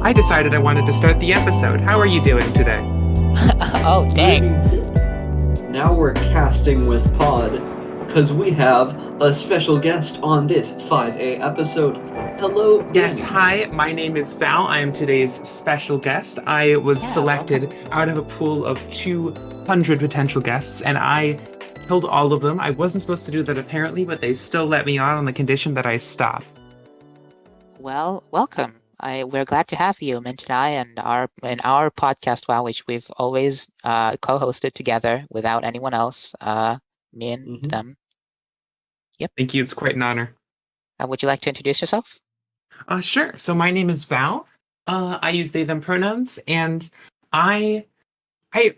I decided I wanted to start the episode. How are you doing today? Oh, dang. Now we're casting with Pod, because we have a special guest on this 5A episode. Hello, Yes, Danny. hi, my name is Val. I am today's special guest. I was Yeah, selected out of a pool of 200 potential guests, and I killed all of them. I wasn't supposed to do that apparently, but they still let me on the condition that I stop. Well, welcome. We're glad to have you, Mint and I, and our podcast, WOW, which we've always co-hosted together without anyone else. Me and them. Yep. Thank you, it's quite an honor. Would you like to introduce yourself? Sure. So my name is Val. I use they them pronouns, and I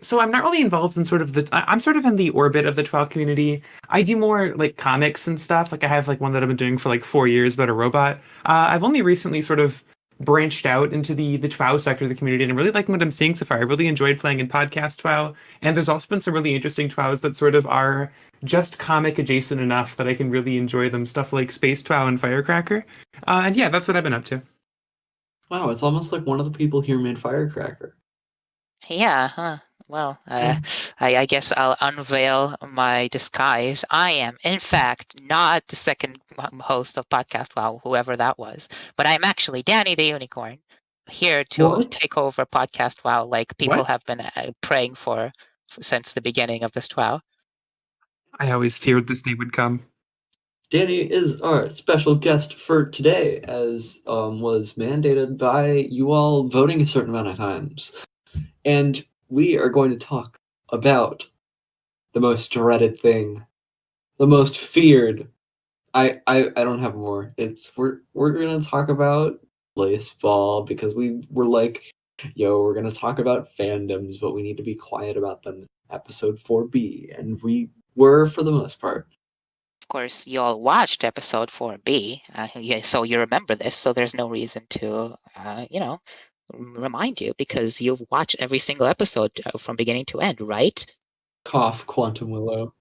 so I'm not really involved in sort of I'm sort of in the orbit of the TWOW community. I do more like comics and stuff. Like I have like one that I've been doing for like 4 years about a robot. I've only recently sort of branched out into the TWOW sector of the community, and I'm really liking what I'm seeing so far. I really enjoyed playing in podcast TWOW, and there's also been some really interesting TWOWs that sort of are just comic adjacent enough that I can really enjoy them. Stuff like Space TWOW and Firecracker. And yeah, that's what I've been up to. Wow, it's almost like one of the people here made Firecracker. Yeah, huh. Well, I guess I'll unveil my disguise. I am, in fact, not the second host of Podcast WOW, whoever that was, but I'm actually Danny the Unicorn, here to What? take over Podcast WOW like people What? have been praying for since the beginning of this WOW. I always feared this day would come. Danny is our special guest for today, as was mandated by you all voting a certain amount of times. And we are going to talk about the most dreaded thing, the most feared. I don't have more. We're gonna talk about baseball because we're like, yo, we're gonna talk about fandoms, but we need to be quiet about them. Episode 4B, and we were for the most part. Of course, you all watched episode 4B, so you remember this, so there's no reason to, remind you because you've watched every single episode from beginning to end, right? Cough, Quantum Willow.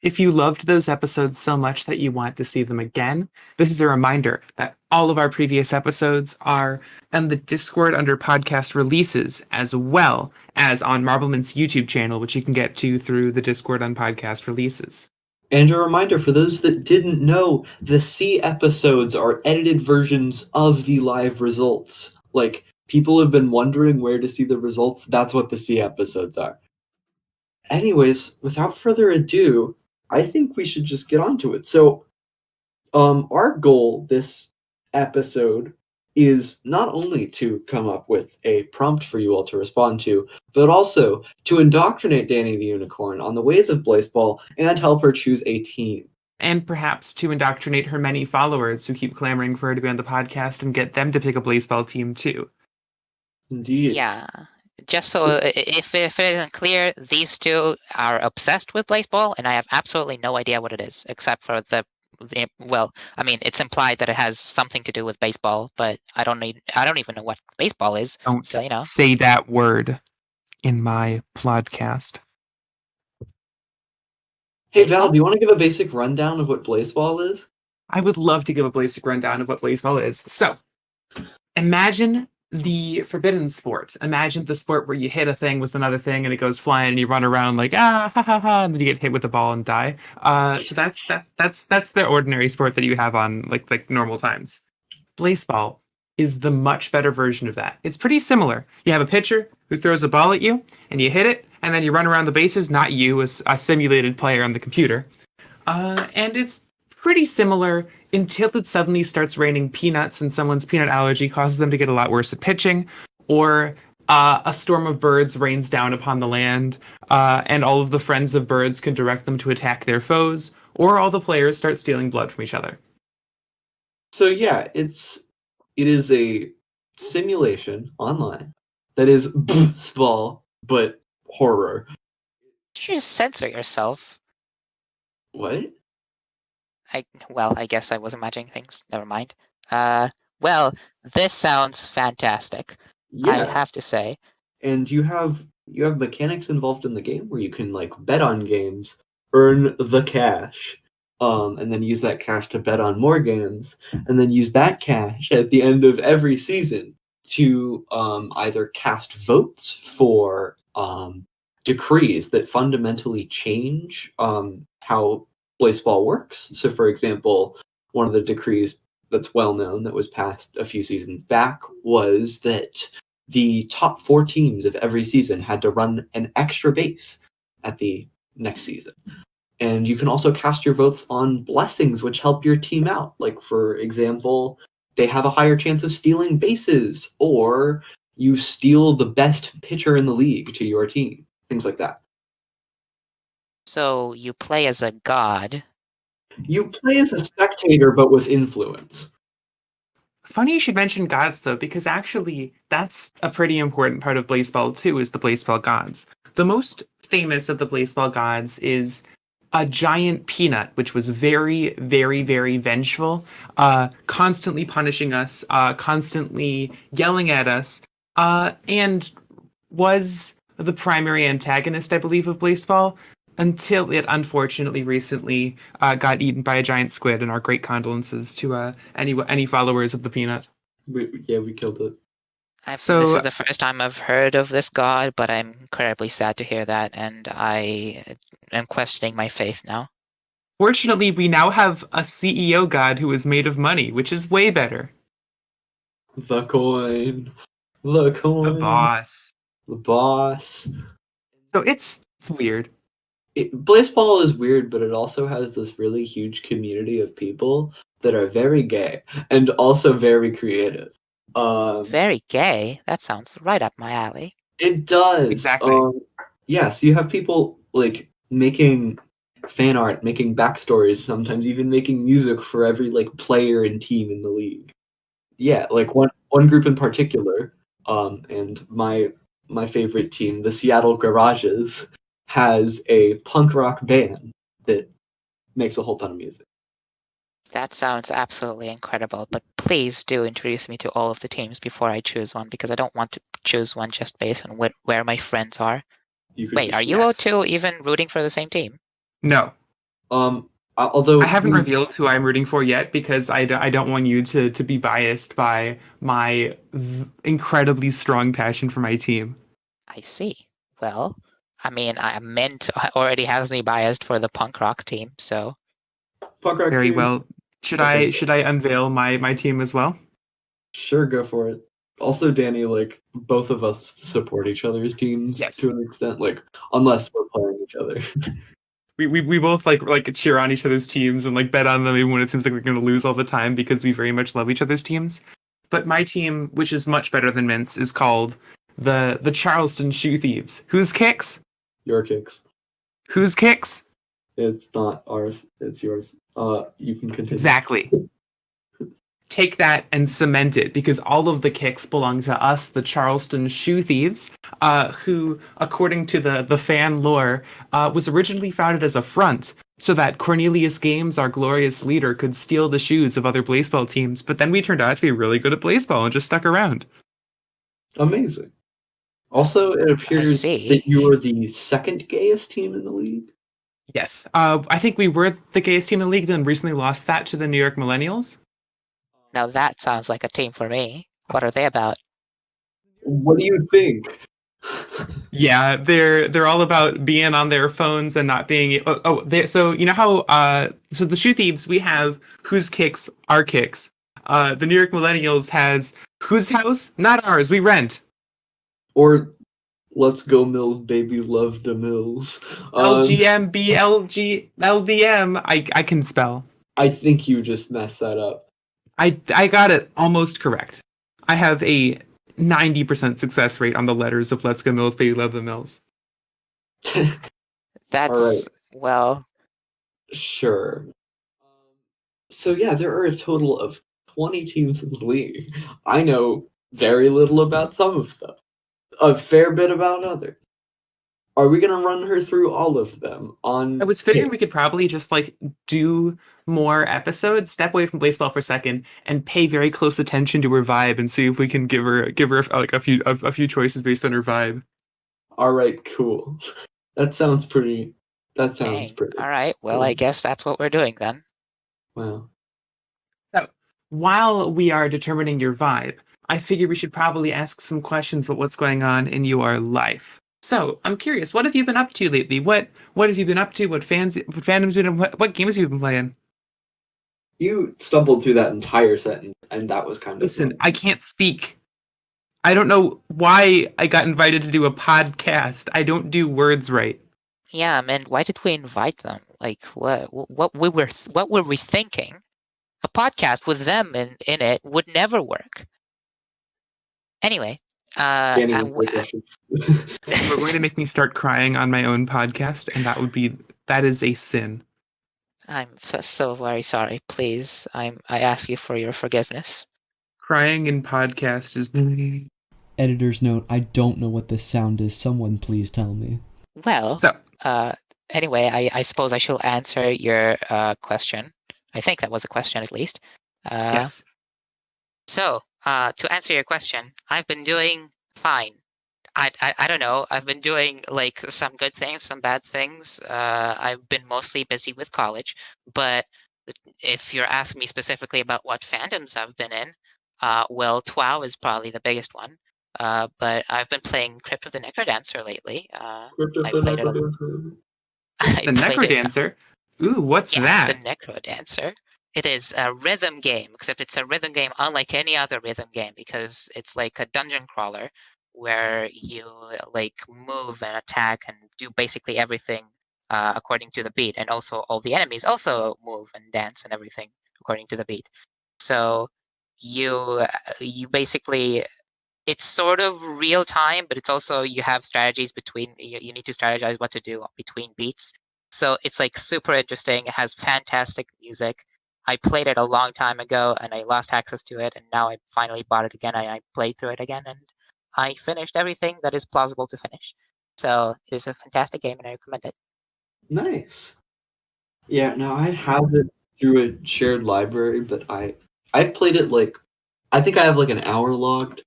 If you loved those episodes so much that you want to see them again, this is a reminder that all of our previous episodes are in the Discord under podcast releases, as well as on Marbleman's YouTube channel, which you can get to through the Discord on podcast releases. And a reminder for those that didn't know, the C episodes are edited versions of the live results. Like, people have been wondering where to see the results. That's what the C episodes are. Anyways, without further ado, I think we should just get on to it. So, our goal this episode is not only to come up with a prompt for you all to respond to, but also to indoctrinate Danny the Unicorn on the ways of baseball and help her choose a team. And perhaps to indoctrinate her many followers who keep clamoring for her to be on the podcast and get them to pick a baseball team too. Indeed. Yeah. Just so if it isn't clear, these two are obsessed with baseball, and I have absolutely no idea what it is, except for well, I mean, it's implied that it has something to do with baseball, but I don't even know what baseball is. Don't So, say that word in my podcast. Hey Val, do you want to give a basic rundown of what baseball is? I would love to give a basic rundown of what baseball is. So, imagine the forbidden sport. Imagine the sport where you hit a thing with another thing and it goes flying and you run around like ha ha ha, and then you get hit with the ball and die. So that's the ordinary sport that you have on like normal times. Baseball is the much better version of that. It's pretty similar. You have a pitcher who throws a ball at you and you hit it, and then you run around the bases. Not you, as a simulated player on the computer. And it's pretty similar until it suddenly starts raining peanuts and someone's peanut allergy causes them to get a lot worse at pitching, or a storm of birds rains down upon the land, and all of the friends of birds can direct them to attack their foes, or all the players start stealing blood from each other. So yeah, it is a simulation online that is baseball, but horror. you just censor yourself. What? I guess I was imagining things. Never mind. Well, this sounds fantastic. Yeah. I have to say. And you have mechanics involved in the game where you can like bet on games, earn the cash, and then use that cash to bet on more games, and then use that cash at the end of every season to either cast votes for decrees that fundamentally change how baseball works. So, for example, one of the decrees that's well known that was passed a few seasons back was that the top 4 teams of every season had to run an extra base at the next season. And you can also cast your votes on blessings, which help your team out. Like, for example, they have a higher chance of stealing bases, or you steal the best pitcher in the league to your team. Things like that. So you play as a god. You play as a spectator, but with influence. Funny you should mention gods, though, because actually that's a pretty important part of baseball, too, is the baseball gods. The most famous of the baseball gods is a giant peanut, which was very, very, very vengeful, constantly punishing us, constantly yelling at us, and was the primary antagonist, I believe, of baseball, until it unfortunately recently got eaten by a giant squid. And our great condolences to any followers of the peanut. We killed it. This So, is the first time I've heard of this god, but I'm incredibly sad to hear that, and I am questioning my faith now. fortunately, we now have a CEO god who is made of money, which is way better. The coin. The The coin. boss. The boss. So it's weird. Baseball is weird, but it also has this really huge community of people that are very gay and also very creative. Very gay? That sounds right up my alley. It does. Exactly. Yes, you have people like making fan art, making backstories, sometimes even making music for every like player and team in the league. Yeah, like one group in particular, and my favorite team, the Seattle Garages, has a punk rock band that makes a whole ton of music. That sounds absolutely incredible, but please do introduce me to all of the teams before I choose one, because I don't want to choose one just based on where my friends are. You could Wait, just, are you Yes. two even rooting for the same team? No, although I haven't revealed who I'm rooting for yet because I don't want you to be biased by my incredibly strong passion for my team. I see. Well, I mean, I meant already has me biased for the punk rock team, so punk rock Very team, well. Should okay, I unveil my team as well? sure, go for it. Also, Danny, like both of us support each other's teams Yes. to an extent, like unless we're playing each other. We both like cheer on each other's teams and like bet on them even when it seems like we're going to lose all the time because we very much love each other's teams. But my team, which is much better than Mint's, is called the Charleston Shoe Thieves. Whose kicks? Your kicks. Whose kicks? It's not ours. It's yours. You can continue. Exactly. Take that and cement it because all of the kicks belong to us, the Charleston Shoe Thieves, who, according to the fan lore, was originally founded as a front so that Cornelius Games, our glorious leader, could steal the shoes of other baseball teams. But then we turned out to be really good at baseball and just stuck around. Amazing. Also, it appears see. that you are the second gayest team in the league. Yes, I think we were the gayest team in the league, then recently lost that to the New York Millennials. Now that sounds like a team for me. What are they about? What do you think? Yeah, they're all about being on their phones and not being. So you know how so the Shoe Thieves, we have whose kicks, our kicks. The New York Millennials has whose house, not ours, we rent. Or let's go Mills, baby, love the Mills. LGM LDM. I can spell. I think you just messed that up. I got it almost correct. I have a 90% success rate on the letters of Let's Go Mills, Baby Love the Mills. That's well, Sure. So yeah, there are a total of 20 teams in the league. I know very little about some of them, a fair bit about others. Are we gonna run her through all of them on I was figuring we could probably just like do more episodes, step away from baseball for a second, and pay very close attention to her vibe and see if we can give her like a few choices based on her vibe. All right, cool. That sounds pretty. That sounds dang. pretty. All right. Well, cool. I guess that's what we're doing then. Wow. So while we are determining your vibe, I figure we should probably ask some questions about what's going on in your life. So I'm curious, what have you been up to lately? What have you been up to? What fandoms been? What games have you been playing? You stumbled through that entire sentence, and that was kind of Listen, I can't speak. I don't know why I got invited to do a podcast. I don't do words right. Yeah, man, why did we invite them? Like, what were we thinking? A podcast with them in it would never work. Anyway, Danny was the question. You are going to make me start crying on my own podcast, and that is a sin. I'm so very sorry. Please, I ask you for your forgiveness. Crying in podcast is. Editor's note, I don't know what this sound is. Someone please tell me. Well, So, anyway, I suppose I shall answer your question. I think that was a question at least. yes. So, to answer your question, I've been doing fine. I don't know. I've been doing like some good things, some bad things. I've been mostly busy with college, but if you're asking me specifically about what fandoms I've been in, well, TWOW is probably the biggest one. But I've been playing Crypt of the Necrodancer lately. I played it. I The played it. Necrodancer? Ooh, what's Yes, the that? Necrodancer. It is a rhythm game, except it's a rhythm game unlike any other rhythm game because it's like a dungeon crawler where you like move and attack and do basically everything according to the beat, and also all the enemies also move and dance and everything according to the beat. So you basically it's sort of real time, but it's also you have strategies between you need to strategize what to do between beats. So it's like super interesting. It has fantastic music. I played it a long time ago and I lost access to it, and now I finally bought it again. I played through it again and I finished everything that is plausible to finish. So it's a fantastic game and I recommend it. Nice. Yeah, no, I have it through a shared library, but I've played it like I think I have like an hour logged.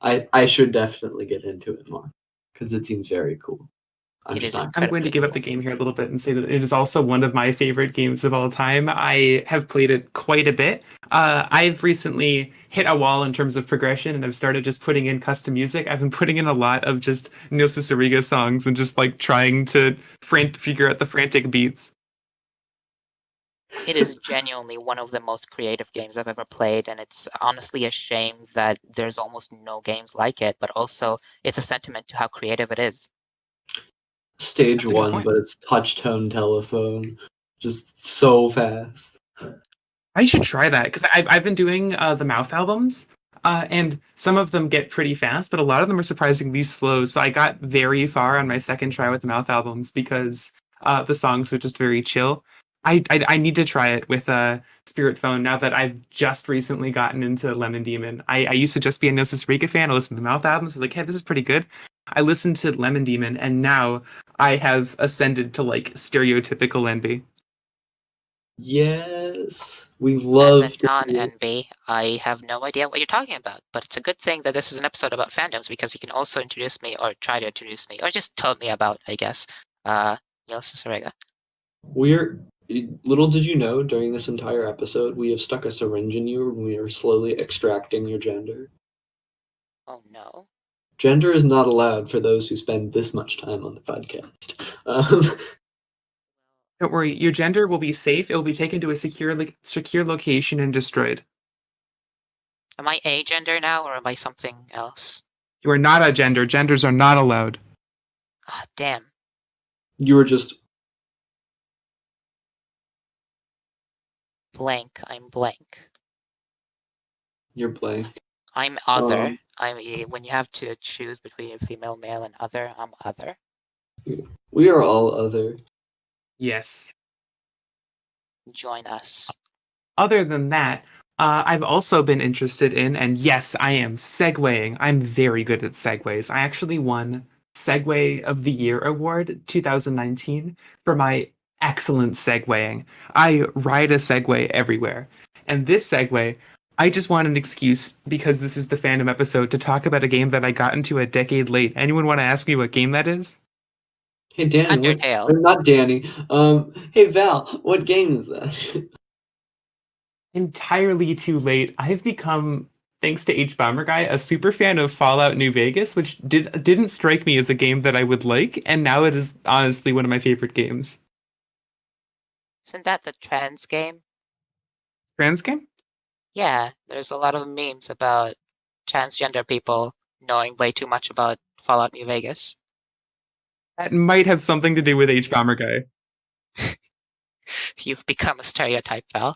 I should definitely get into it more because it seems very cool. I'm It just is not. I'm going to incredibly give up cool. the game here a little bit and say that it is also one of my favorite games of all time. I have played it quite a bit. I've recently hit a wall in terms of progression, and I've started just putting in custom music. I've been putting in a lot of just Neil Cicierega songs and just like trying to figure out the frantic beats. It is genuinely one of the most creative games I've ever played, and it's honestly a shame that there's almost no games like it, but also it's a sentiment to how creative it is. Stage That's a good one, point. but it's touch tone telephone, just so fast. I should try that because I've been doing the mouth albums, and some of them get pretty fast, but a lot of them are surprisingly slow. So I got very far on my second try with the mouth albums because the songs are just very chill. I need to try it with Spirit Phone now that I've just recently gotten into Lemon Demon. I used to just be a Gnosis Rika fan. I listened to the mouth albums. I was like, hey, this is pretty good. I listened to Lemon Demon, and now I have ascended to like stereotypical NB. Yes, we As love a to hear. non-NB, I have no idea what you're talking about, but it's a good thing that this is an episode about fandoms because you can also introduce me or try to introduce me or just tell me about, I guess, Neil Cicierega. We're little did you know during this entire episode we have stuck a syringe in you and we are slowly extracting your gender. Oh no. Gender is not allowed for those who spend this much time on the podcast. Don't worry, your gender will be safe. It will be taken to a secure location and destroyed. Am I a gender now or am I something else? You are not a gender. Genders are not allowed. Ah, damn. You were just Blank. I'm blank. you're blank. I'm other. When you have to choose between female, male, and other, I'm other. We are all other. Yes. Join us. Other than that, I've also been interested in, and yes, I am segueing. I'm very good at segues. I actually won Segway of the Year Award 2019 for my excellent segueing. I ride a Segway everywhere. And this Segway, I just want an excuse because this is the fandom episode to talk about a game that I got into a decade late. Anyone want to ask me what game that is? Hey Danny, Undertale. or not Danny. Hey Val, what game is that? Entirely too late. I've become thanks to H Bomber Guy, a super fan of Fallout New Vegas, which didn't strike me as a game that I would like, and now it is honestly one of my favorite games. Isn't that the trans game? Trans game? Yeah, there's a lot of memes about transgender people knowing way too much about Fallout New Vegas. That might have something to do with H Bomber Guy. You've become a stereotype, Val.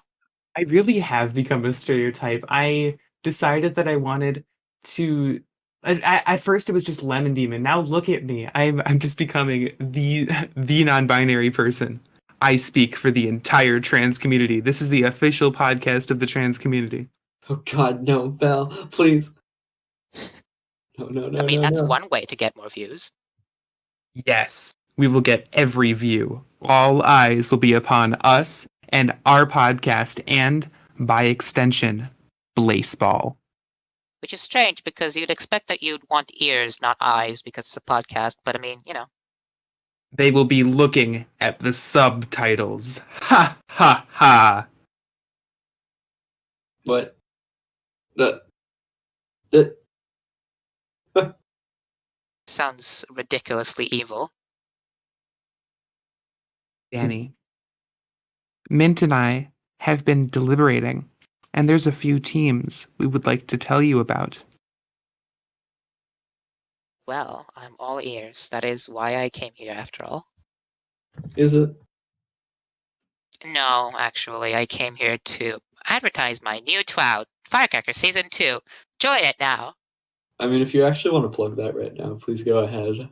I really have become a stereotype. I decided that I wanted to. At first, it was just Lemon Demon. Now look at me. I'm just becoming the non-binary person. I speak for the entire trans community. This is the official podcast of the trans community. Oh God, no, Val, please. No, no, no, I mean, no, that's no. one way to get more views. Yes, we will get every view. All eyes will be upon us and our podcast, and by extension, Blaseball. Which is strange because you'd expect that you'd want ears, not eyes, because it's a podcast. But I mean, They will be looking at the subtitles. Ha ha ha. What? The sounds ridiculously evil. Danny. Mint and I have been deliberating, and there's a few teams we would like to tell you about. Well, I'm all ears. That is why I came here after all. Is it? No, actually, I came here to advertise my new TWOW, Firecracker Season 2. Join it now. I mean, if you actually want to plug that right now, please go ahead.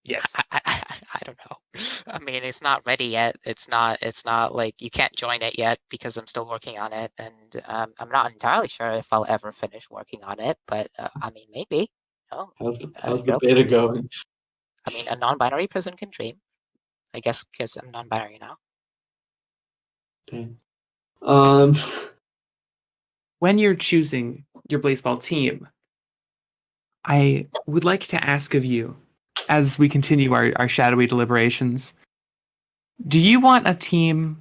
Yes. I don't know. I mean, it's not ready yet. It's not like you can't join it yet because I'm still working on it, and I'm not entirely sure if I'll ever finish working on it. But I mean, maybe. No, How's the it'll be beta great. going? I mean, a non-binary person can dream. I guess because I'm non-binary now. Dang. When you're choosing your Blaseball team, I would like to ask of you, as we continue our shadowy deliberations, do you want a team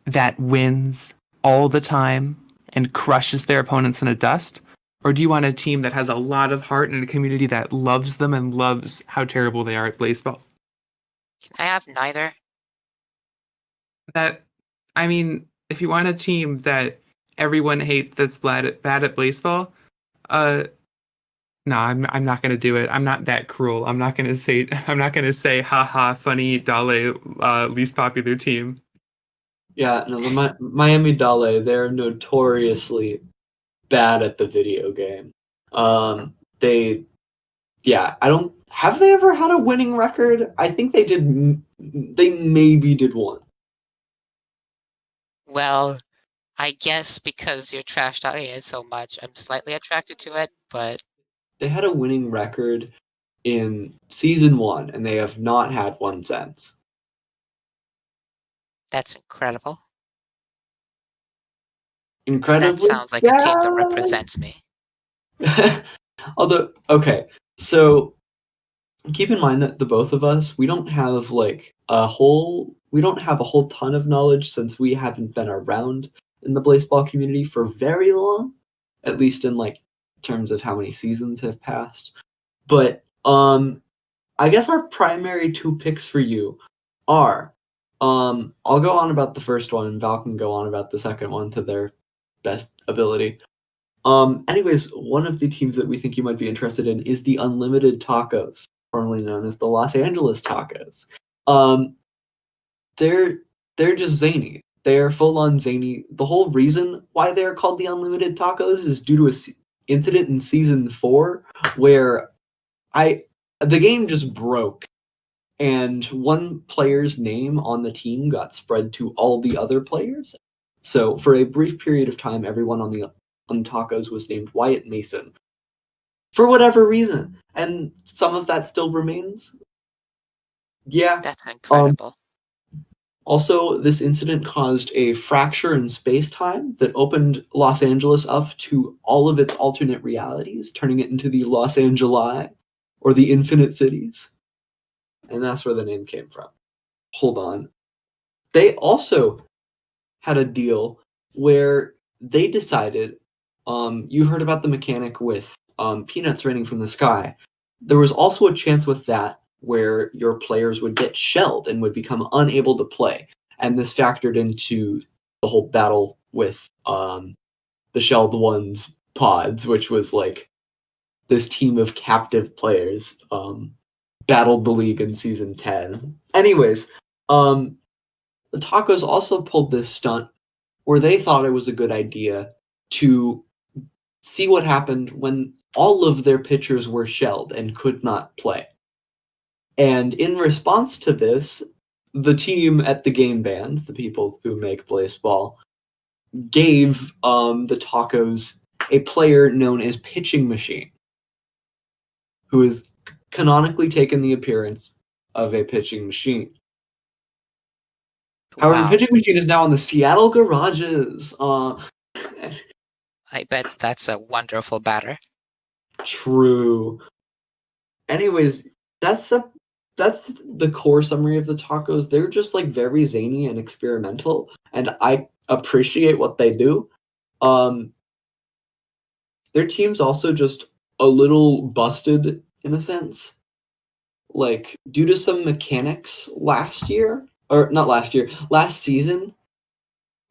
that wins all the time and crushes their opponents in a dust? Or do you want a team that has a lot of heart and a community that loves them and loves how terrible they are at Blaseball? Can I have neither? I mean, if you want a team that everyone hates that's bad at Blaseball, no, I'm not gonna do it. I'm not that cruel. I'm not gonna say haha funny Dale least popular team. Yeah, no, the Miami Dale, they're notoriously bad at the video game. I don't. Have they ever had a winning record? I think they did. They maybe did one. Well, I guess because you're trash talking it so much, I'm slightly attracted to it, but They had a winning record in season 1, and they have not had one since. that's incredible. Incredibly That sounds like a team that bad. represents me. Although, okay, so keep in mind that the both of us, we don't have a whole ton of knowledge since we haven't been around in the Blaseball community for very long, at least in terms of how many seasons have passed. But I guess our primary 2 picks for you are I'll go on about the first one and Val can go on about the second one to their best ability. Anyways, one of the teams that we think you might be interested in is the Unlimited Tacos, formerly known as the Los Angeles Tacos. They're just zany. They are full on zany. The whole reason why they are called the Unlimited Tacos is due to a incident in season 4 where the game just broke, and one player's name on the team got spread to all the other players. So for a brief period of time, everyone on Tacos was named Wyatt Mason for whatever reason, and some of that still remains. Yeah. That's incredible. Also, this incident caused a fracture in space-time that opened Los Angeles up to all of its alternate realities, turning it into the Los Angeli, or the Infinite Cities. And that's where the name came from. Hold on. They also had a deal where they decided you heard about the mechanic with peanuts raining from the sky. There was also a chance with that where your players would get shelled and would become unable to play. And this factored into the whole battle with the Shelled Ones pods, which was like this team of captive players battled the league in season 10. Anyways, the Tacos also pulled this stunt where they thought it was a good idea to see what happened when all of their pitchers were shelled and could not play. And in response to this, the team at the game band, the people who make Baseball, gave the Tacos a player known as Pitching Machine, who has canonically taken the appearance of a pitching machine. However, Wow. Pitching Machine is now on the Seattle Garages. I bet that's a wonderful batter. True. Anyways, that's the core summary of the Tacos. They're just like very zany and experimental, and I appreciate what they do. Their team's also just a little busted in a sense. Like, due to some mechanics last season,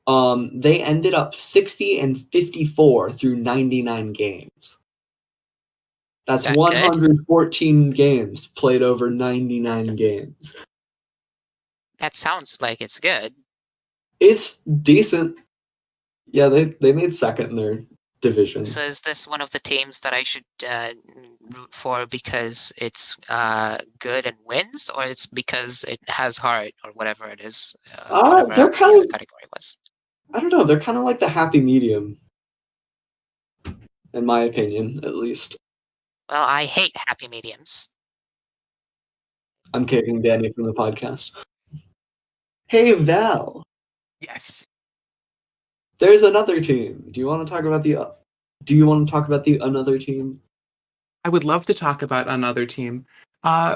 they ended up 60-54 through 99 games. That's That good? 114 games played over 99 games. That sounds like it's good. It's decent. Yeah, they made second in their division. So is this one of the teams that I should root for because it's good and wins, or it's because it has heart, or whatever it is, whatever they're else the kind other of, category was? I don't know, they're kind of like the happy medium, in my opinion, at least. Well, I hate happy mediums. I'm kicking Danny from the podcast. Hey, Val, Yes. there's another team. Do you want to talk about the another team? I would love to talk about another team.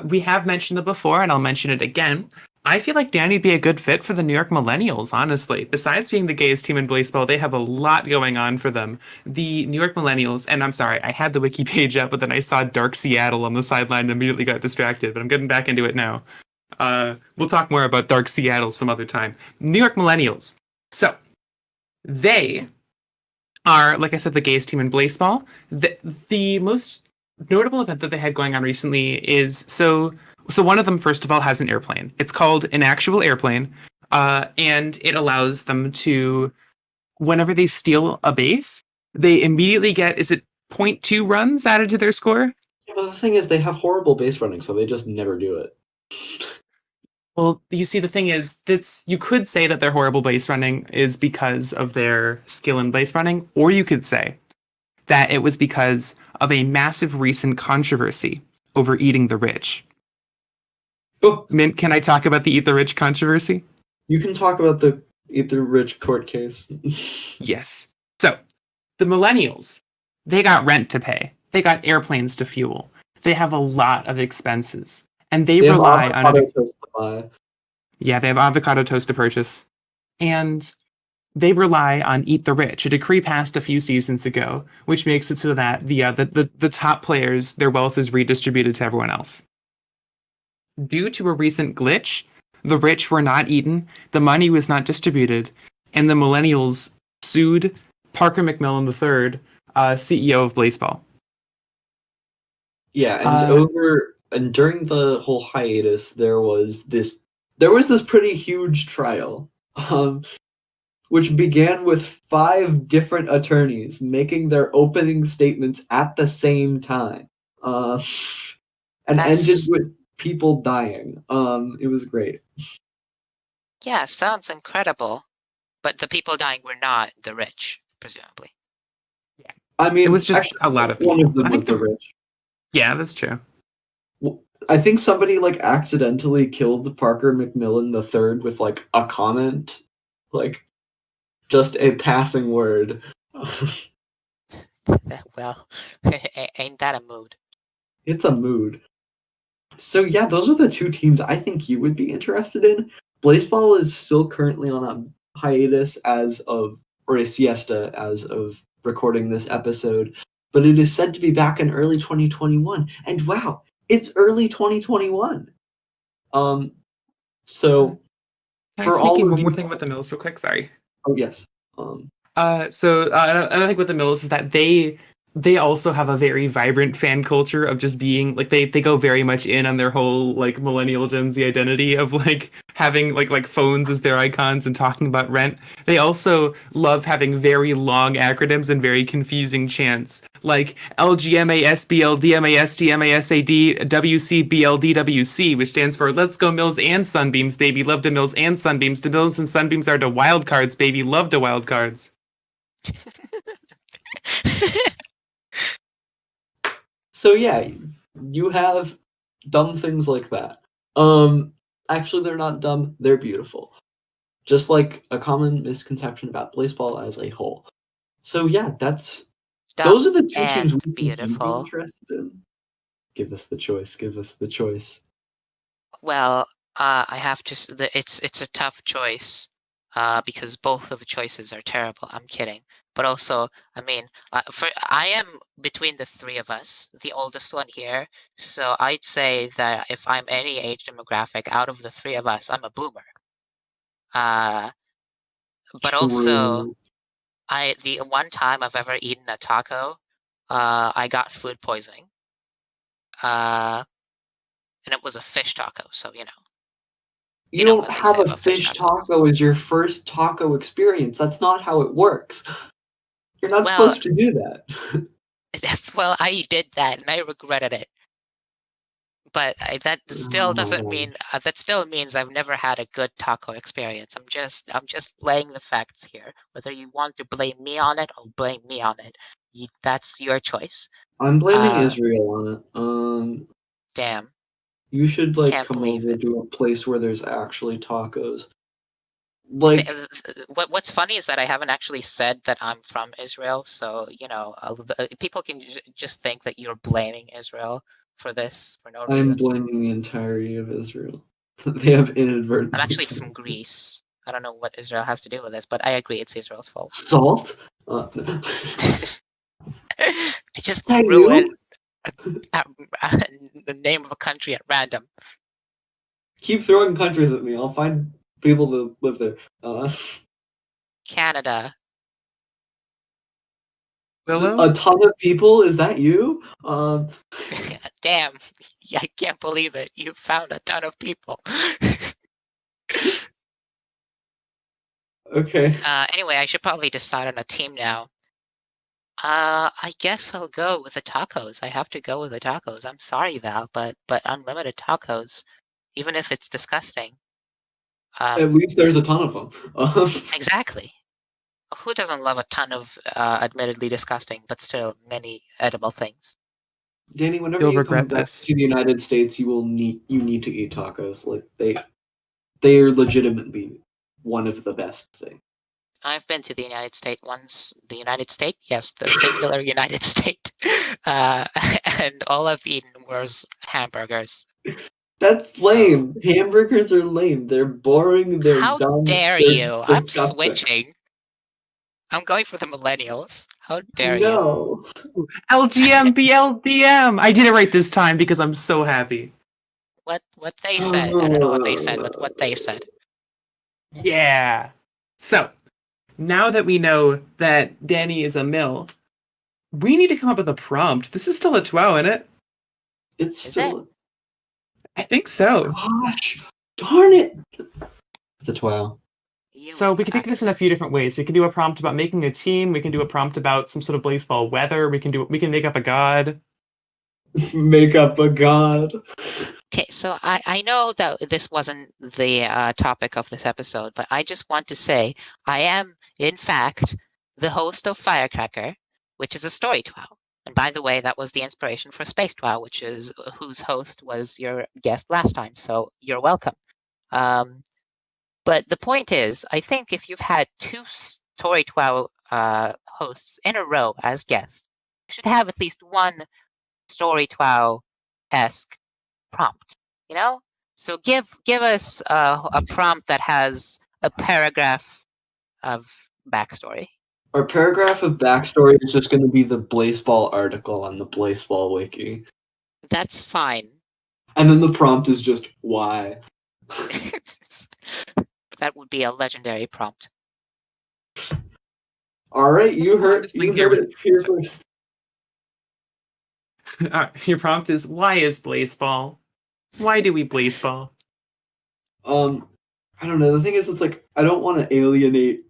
We have mentioned it before, and I'll mention it again. I feel like Danny'd be a good fit for the New York Millennials, honestly. Besides being the gayest team in baseball, they have a lot going on for them. The New York Millennials, and I'm sorry, I had the wiki page up, but then I saw Dark Seattle on the sideline and immediately got distracted, but I'm getting back into it now. We'll talk more about Dark Seattle some other time. New York Millennials. So, they are, like I said, the gayest team in baseball. The most notable event that they had going on recently is so one of them, first of all, has an airplane. It's called an actual airplane, and it allows them to, whenever they steal a base, they immediately get, is it 0.2 runs added to their score? Yeah, but the thing is, they have horrible base running, so they just never do it. Well, you see, the thing is, you could say that their horrible base running is because of their skill in base running, or you could say that it was because of a massive recent controversy over eating the rich. Oh, Mint, can I talk about the Eat the Rich controversy? you can talk about the Eat the Rich court case. Yes. So, the millennials, they got rent to pay. They got airplanes to fuel. They have a lot of expenses. And they have rely on avocado toast to buy. Yeah, they have avocado toast to purchase. And they rely on Eat the Rich, a decree passed a few seasons ago, which makes it so that the top players, their wealth is redistributed to everyone else. Due to a recent glitch, the rich were not eaten, the money was not distributed, and the millennials sued Parker McMillan III, CEO of Baseball. Yeah, and during the whole hiatus, there was this pretty huge trial, which began with 5 different attorneys making their opening statements at the same time, and ended with people dying. It was great. Yeah, sounds incredible. But the people dying were not the rich, presumably. I mean, It was just actually, a lot of people. one of them I was think the rich. Yeah, that's true. I think somebody like accidentally killed Parker McMillan III with like a comment, like just a passing word. Well, ain't that a mood? It's a mood. So yeah, those are the 2 teams I think you would be interested in. Baseball is still currently on a hiatus or a siesta as of recording this episode, but it is said to be back in early 2021. And wow, it's early 2021. So Can I for sneak all in of one more you, thing about the Mills real quick? Sorry. oh yes, Another thing with the Mills is that they also have a very vibrant fan culture of just being like they go very much in on their whole like millennial Gen Z identity of like having like phones as their icons and talking about rent. They also love having very long acronyms and very confusing chants like LGMASBLDMASTMASAD which stands for Let's Go Mills and Sunbeams, baby. Love to Mills and Sunbeams. To Mills and Sunbeams are to wild cards, baby. Love to wild cards. so yeah, you have dumb things like that. Actually, they're not dumb; they're beautiful. Just like a common misconception about baseball as a whole. So yeah, those are the two teams and we think you'd be beautiful. interested in. Give us the choice. Give us the choice. Well, I have to. It's a tough choice, because both of the choices are terrible. I'm kidding, but also, I mean, I am between the three of us, the oldest one here. So I'd say that if I'm any age demographic out of the three of us, I'm a boomer. But also, True. the one time I've ever eaten a taco, I got food poisoning. And it was a fish taco, so you know. You know don't what they have say a about fish fish tacos. taco as your first taco experience. That's not how it works. You're not Well, supposed to do that. well, I did that and I regretted it. But that still doesn't mean that still means I've never had a good taco experience. I'm just laying the facts here. Whether you want to blame me on it or blame me on it, that's your choice. I'm blaming Israel on it. Damn, You should can't come believe over it. to a place where there's actually tacos. Like What's funny is that I haven't actually said that I'm from Israel, so you know, people can just think that you're blaming Israel for this for no I'm reason. blaming the entirety of Israel. They have inadvertently. I'm actually from Greece. I don't know what Israel has to do with this, but I agree it's Israel's fault. Salt? I just Is that threw in you? the name of a country at random. Keep throwing countries at me. I'll find people to live there. Canada. Willow? A ton of people? Is that you? Damn, I can't believe it. You found a ton of people. Okay. Anyway, I should probably decide on a team now. I guess I'll go with the tacos. I have to go with the tacos. I'm sorry, Val, but unlimited tacos, even if it's disgusting. At least there's a ton of them. Exactly. Who doesn't love a ton of admittedly disgusting but still many edible things? Danny, whenever You'll you come regret back this. to the United States, you need to eat tacos. Like they are legitimately one of the best things. I've been to the United States once. The United States? Yes, the singular United States. And all I've eaten was hamburgers. That's lame. Hamburgers are lame. They're boring. They're How dumb. dare They're you? I'm disgusting. switching. I'm going for the millennials. How dare you? No. LGMBLDM! I did it right this time because I'm so happy. What they said. I don't know what they said, but what they said. Yeah. So, now that we know that Danny is a mill, we need to come up with a prompt. This is still a TWOW, isn't it? It's Is still. I think so. Gosh, darn it! It's a 12. So we can take this in a few different ways. We can do a prompt about making a team. We can do a prompt about some sort of baseball weather. We can make up a god. Make up a god. Okay, so I know that this wasn't the topic of this episode, but I just want to say I am, in fact, the host of Firecracker, which is a story TWOW. And by the way, that was the inspiration for Space TWOW, which is whose host was your guest last time, so you're welcome. But the point is, I think if you've had two story TWOW hosts in a row as guests, you should have at least one story TWOW-esque prompt, you know? So give us a prompt that has a paragraph of backstory. Our paragraph of backstory is just going to be the Blaseball article on the Blaseball wiki. That's fine. And then the prompt is just why. That would be a legendary prompt. All right, you heard Honestly, you here heard with- it here first. Your prompt is, why is Blaseball? Why do we Blaseball? I don't know. The thing is, it's like I don't want to alienate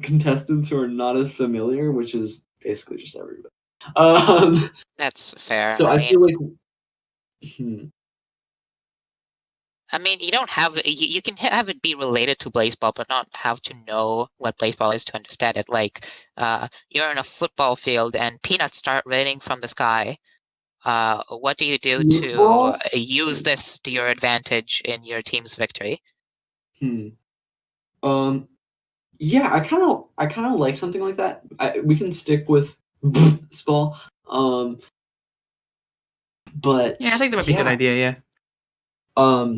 contestants who are not as familiar, which is basically just everybody. That's fair. So I feel like, I mean, you don't have you can have it be related to baseball, but not have to know what baseball is to understand it. Like, you're in a football field and peanuts start raining from the sky. What do you do to Football? use this to your advantage in your team's victory? Yeah, I kind of like something like that. We can stick with Spall. But Yeah, I think that might be a good idea, yeah.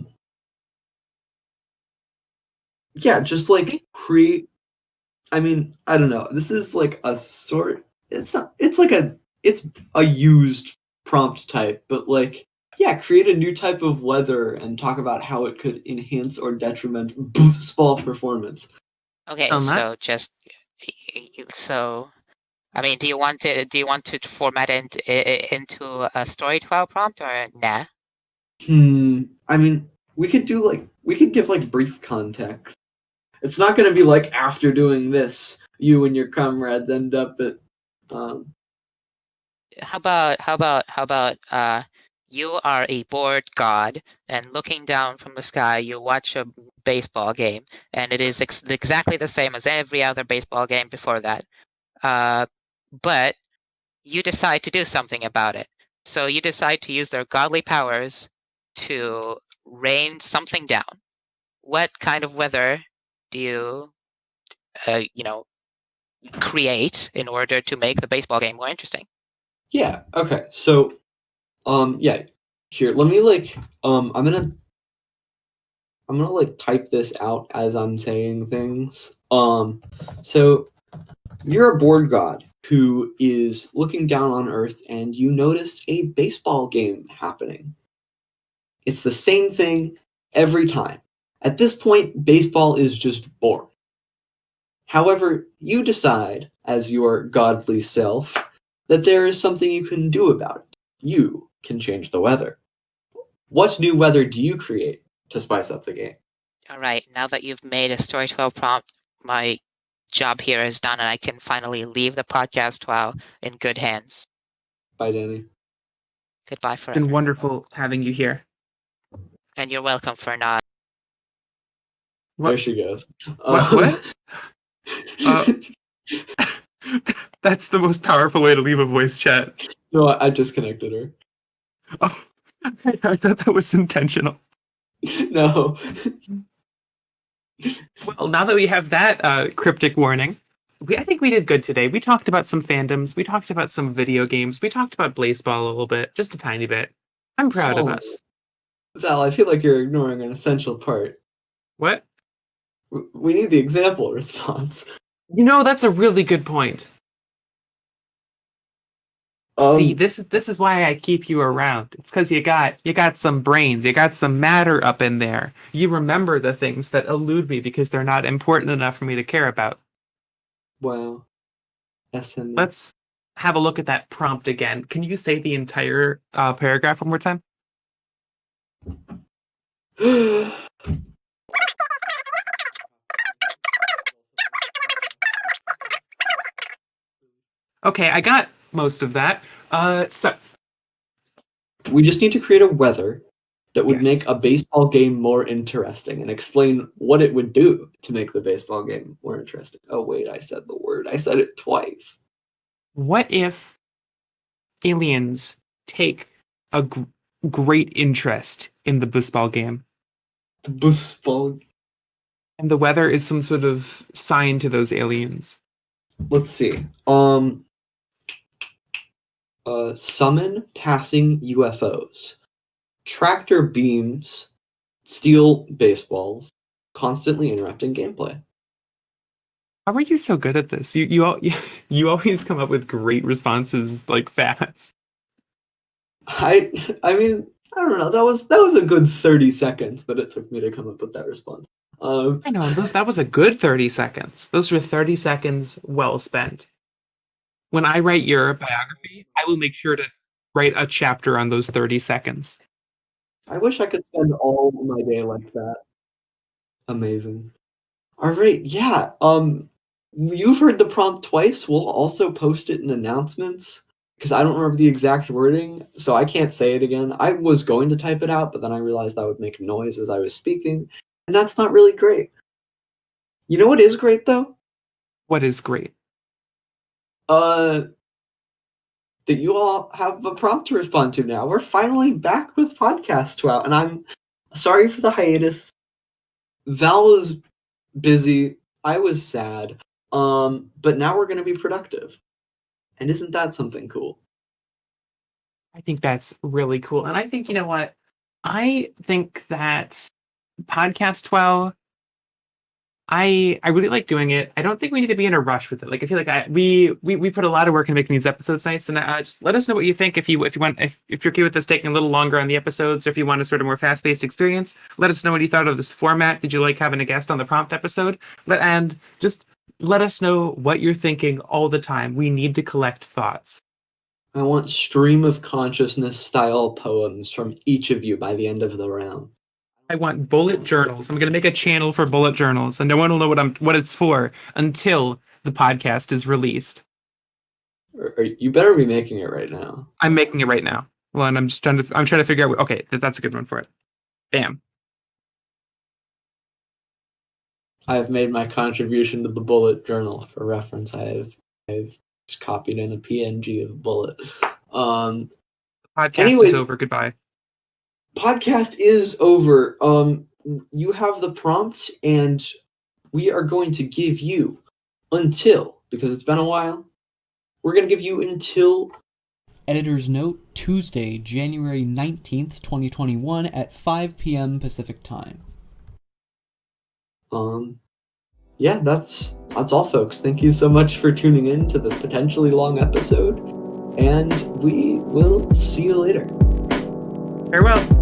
Yeah, just like create. I mean, I don't know. This is like a sort. It's not. It's a used prompt type, but like, yeah, create a new type of weather and talk about how it could enhance or detriment Spall performance. Okay, On that? so just so I mean, do you want to format it into a story 12 prompt or nah? I mean, we could give like brief context. It's not going to be like after doing this, you and your comrades end up at. How about you are a bored god and looking down from the sky, you watch a baseball game and it is exactly the same as every other baseball game before that. But you decide to do something about it. So you decide to use their godly powers to rain something down. What kind of weather do you, create in order to make the baseball game more interesting? Yeah. Okay. So, yeah. Here, let me I'm gonna like type this out as I'm saying things. So you're a board god who is looking down on Earth, and you notice a baseball game happening. It's the same thing every time. At this point, baseball is just boring. However, you decide, as your godly self, that there is something you can do about it. You can change the weather. What new weather do you create to spice up the game? All right, now that you've made a story 12 prompt, my job here is done and I can finally leave the podcast TWOW in good hands. Bye, Danny. Goodbye It's been forever. wonderful having you here. And you're welcome for not. There What? she goes. What? That's the most powerful way to leave a voice chat. No, I disconnected her. Oh, I thought that was intentional. No. Well, now that we have that cryptic warning, I think we did good today. We talked about some fandoms. We talked about some video games. We talked about Blaseball a little bit, just a tiny bit. I'm proud of Small. us. Val, I feel like you're ignoring an essential part. What? We need the example response. That's a really good point. See, this is why I keep you around. It's because you got some brains, you got some matter up in there. You remember the things that elude me because they're not important enough for me to care about. Wow. SME. Let's have a look at that prompt again. Can you say the entire paragraph one more time? Okay, I got most of that. So We just need to create a weather that would Yes. make a baseball game more interesting and explain what it would do to make the baseball game more interesting. Oh, wait, I said the word. I said it twice. what if aliens take a great interest in the baseball game, The baseball. and the weather is some sort of sign to those aliens? Let's see. Summon passing UFOs. Tractor beams steal baseballs, constantly interrupting gameplay. How are you so good at this? You always come up with great responses like fast. I mean, I don't know. That was a good 30 seconds that it took me to come up with that response. I know that was a good 30 seconds. Those were 30 seconds well spent. When I write your biography, I will make sure to write a chapter on those 30 seconds. I wish I could spend all my day like that. Amazing. All right, yeah. You've heard the prompt twice. We'll also post it in announcements because I don't remember the exact wording, so I can't say it again. I was going to type it out, but then I realized I would make noise as I was speaking, and that's not really great. You know what is great though? What is great? That you all have a prompt to respond to now. We're finally back with Podcast TWOW, and I'm sorry for the hiatus. Val was busy. I was sad. But now we're going to be productive. And isn't that something cool? I think that's really cool. And I think, you know what? I think that Podcast 12, I really like doing it. I don't think we need to be in a rush with it. Like I feel like we put a lot of work in making these episodes nice, and just let us know what you think. If you want, if you're okay with us taking a little longer on the episodes, or if you want a sort of more fast-paced experience, let us know what you thought of this format. Did you like having a guest on the prompt episode? And just let us know what you're thinking all the time. We need to collect thoughts. I want stream of consciousness style poems from each of you by the end of the round. I want bullet journals. I'm going to make a channel for bullet journals, and no one will know what it's for until the podcast is released. You better be making it right now. I'm making it right now. Well, and I'm trying to figure out. Okay, that's a good one for it. Bam. I have made my contribution to the bullet journal. For reference, I've just copied in a PNG of bullet. Podcast is over. Goodbye. Podcast is over. You have the prompt, and we are going to give you until, because it's been a while, we're going to give you until... Editor's note, Tuesday, January 19th, 2021 at 5 p.m. Pacific Time. Yeah, that's all, folks. Thank you so much for tuning in to this potentially long episode, and we will see you later. Farewell.